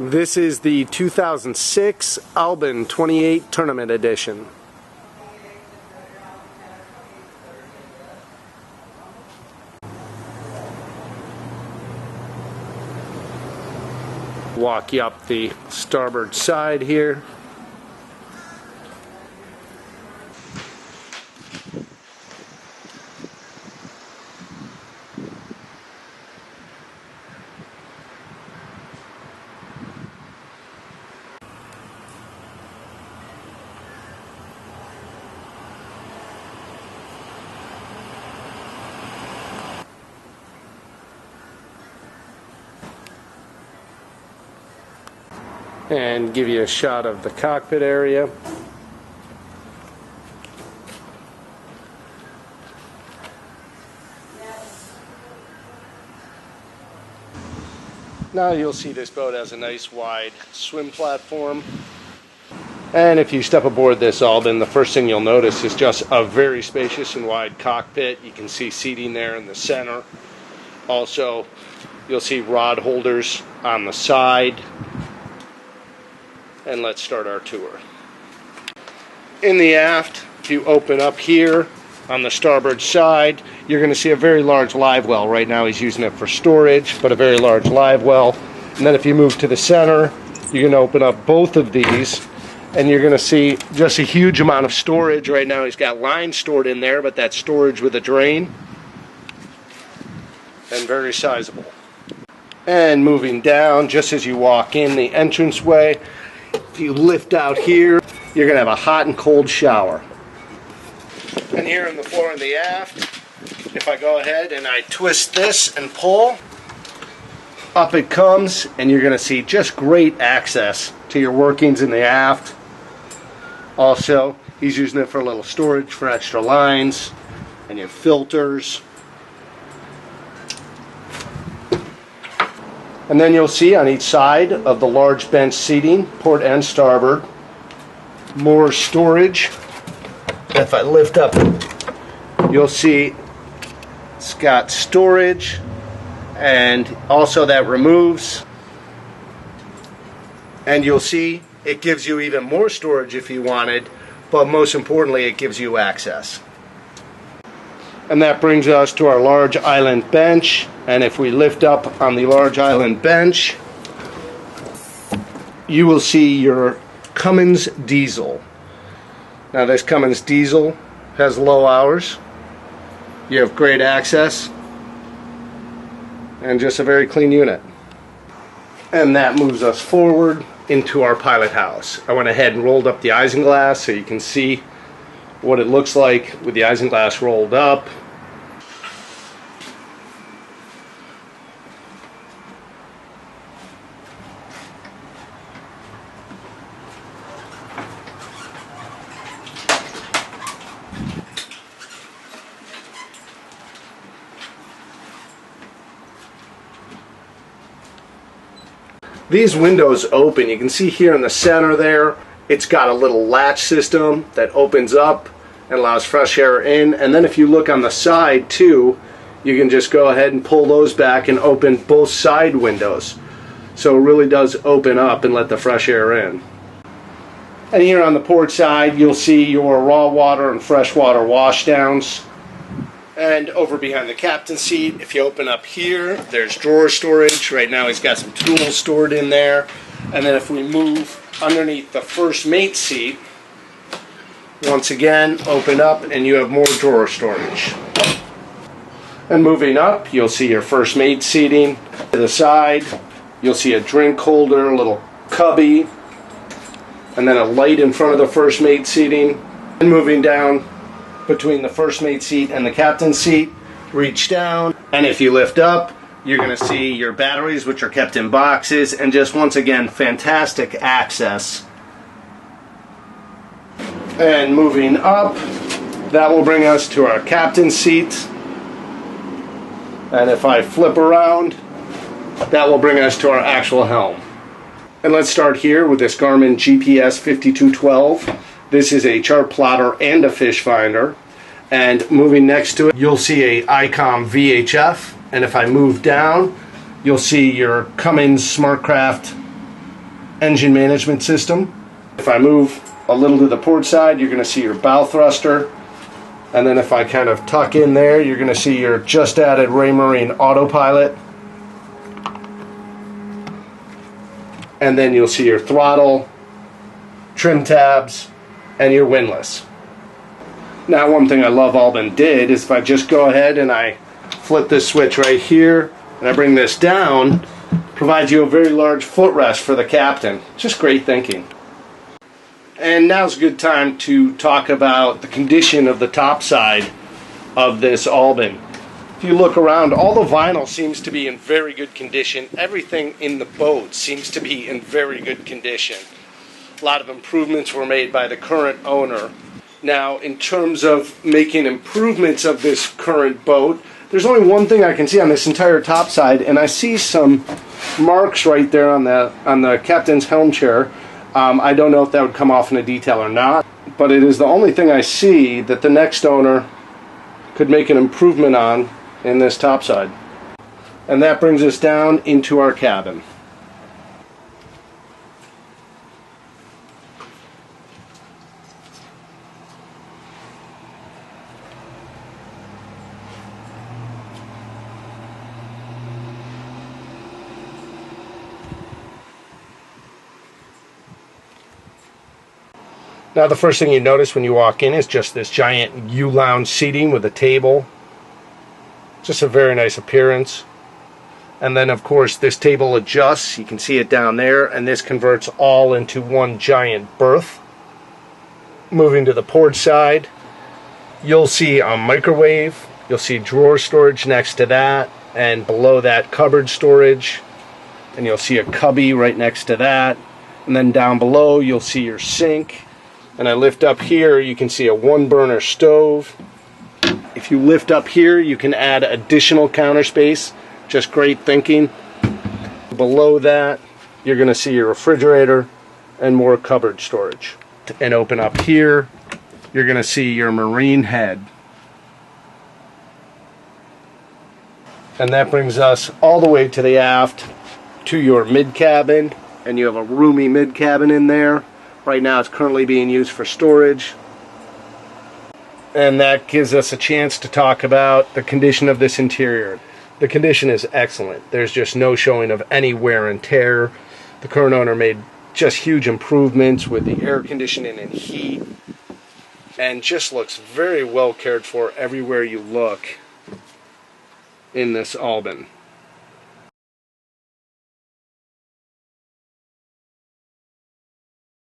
This is the 2006 Albin 28 Tournament Edition. Walk you up the starboard side here. And give you a shot of the cockpit area. Now you'll see this boat has a nice wide swim platform. And if you step aboard this Albin, the first thing you'll notice is just a very spacious and wide cockpit. You can see seating there in the center. Also, you'll see rod holders on the side. And let's start our tour. In the aft, if you open up here on the starboard side, you're going to see a very large live well. Right now he's using it for storage, but a very large live well. And then if you move to the center, you're going to open up both of these, and you're going to see just a huge amount of storage. Right now he's got line stored in there, but that's storage with a drain. And very sizable. And moving down, just as you walk in the entranceway, if you lift out here, you're going to have a hot and cold shower. And here on the floor in the aft, if I go ahead and I twist this and pull, up it comes, and you're going to see just great access to your workings in the aft. Also, he's using it for a little storage for extra lines and your filters. And then you'll see on each side of the large bench seating, port and starboard, more storage. If I lift up, you'll see it's got storage, and also that removes. And you'll see it gives you even more storage if you wanted, but most importantly it gives you access. And that brings us to our large island bench. And if we lift up on the large island bench, you will see your Cummins diesel. Now this Cummins diesel has low hours. You have great access. And just a very clean unit. And that moves us forward into our pilot house. I went ahead and rolled up the isinglass so you can see what it looks like with the isinglass rolled up. These windows open. You can see here in the center there, it's got a little latch system that opens up and allows fresh air in. And then if you look on the side too, you can just go ahead and pull those back and open both side windows. So it really does open up and let the fresh air in. And here on the port side, you'll see your raw water and freshwater washdowns. And over behind the captain's seat, if you open up here, there's drawer storage. Right now he's got some tools stored in there. And then if we move underneath the first mate seat, once again, open up and you have more drawer storage. And moving up, you'll see your first mate seating. To the side, you'll see a drink holder, a little cubby, and then a light in front of the first mate seating. And moving down between the first mate seat and the captain's seat, reach down, and if you lift up, you're going to see your batteries, which are kept in boxes, and just once again, fantastic access. And moving up, that will bring us to our captain's seat. And if I flip around, that will bring us to our actual helm. And let's start here with this Garmin GPS 5212. This is a chart plotter and a fish finder. And moving next to it, you'll see a ICOM VHF. And if I move down, you'll see your Cummins SmartCraft engine management system. If I move a little to the port side, you're going to see your bow thruster. And then if I kind of tuck in there, you're going to see your just added Raymarine autopilot. And then you'll see your throttle, trim tabs, and your windlass. Now, one thing I love Albin did is if I just go ahead and I flip this switch right here and I bring this down, provides you a very large footrest for the captain. Just great thinking. And now's a good time to talk about the condition of the top side of this Albin. If you look around, all the vinyl seems to be in very good condition. Everything in the boat seems to be in very good condition. A lot of improvements were made by the current owner. Now, in terms of making improvements of this current boat, there's only one thing I can see on this entire top side, and I see some marks right there on the captain's helm chair. I don't know if that would come off in a detail or not, but it is the only thing I see that the next owner could make an improvement on in this topside. And that brings us down into our cabin. Now, the first thing you notice when you walk in is just this giant U-lounge seating with a table. Just a very nice appearance. And then, of course, this table adjusts. You can see it down there, and this converts all into one giant berth. Moving to the port side, you'll see a microwave. You'll see drawer storage next to that, and below that, cupboard storage. And you'll see a cubby right next to that. And then down below, you'll see your sink. And I lift up here, you can see a one-burner stove. If you lift up here, you can add additional counter space. Just great thinking. Below that, you're going to see your refrigerator and more cupboard storage. And open up here, you're going to see your marine head. And that brings us all the way to the aft to your mid-cabin. And you have a roomy mid-cabin in there. Right now it's currently being used for storage. And that gives us a chance to talk about the condition of this interior. The condition is excellent. There's just no showing of any wear and tear. The current owner made just huge improvements with the air conditioning and heat. And just looks very well cared for everywhere you look in this Albin.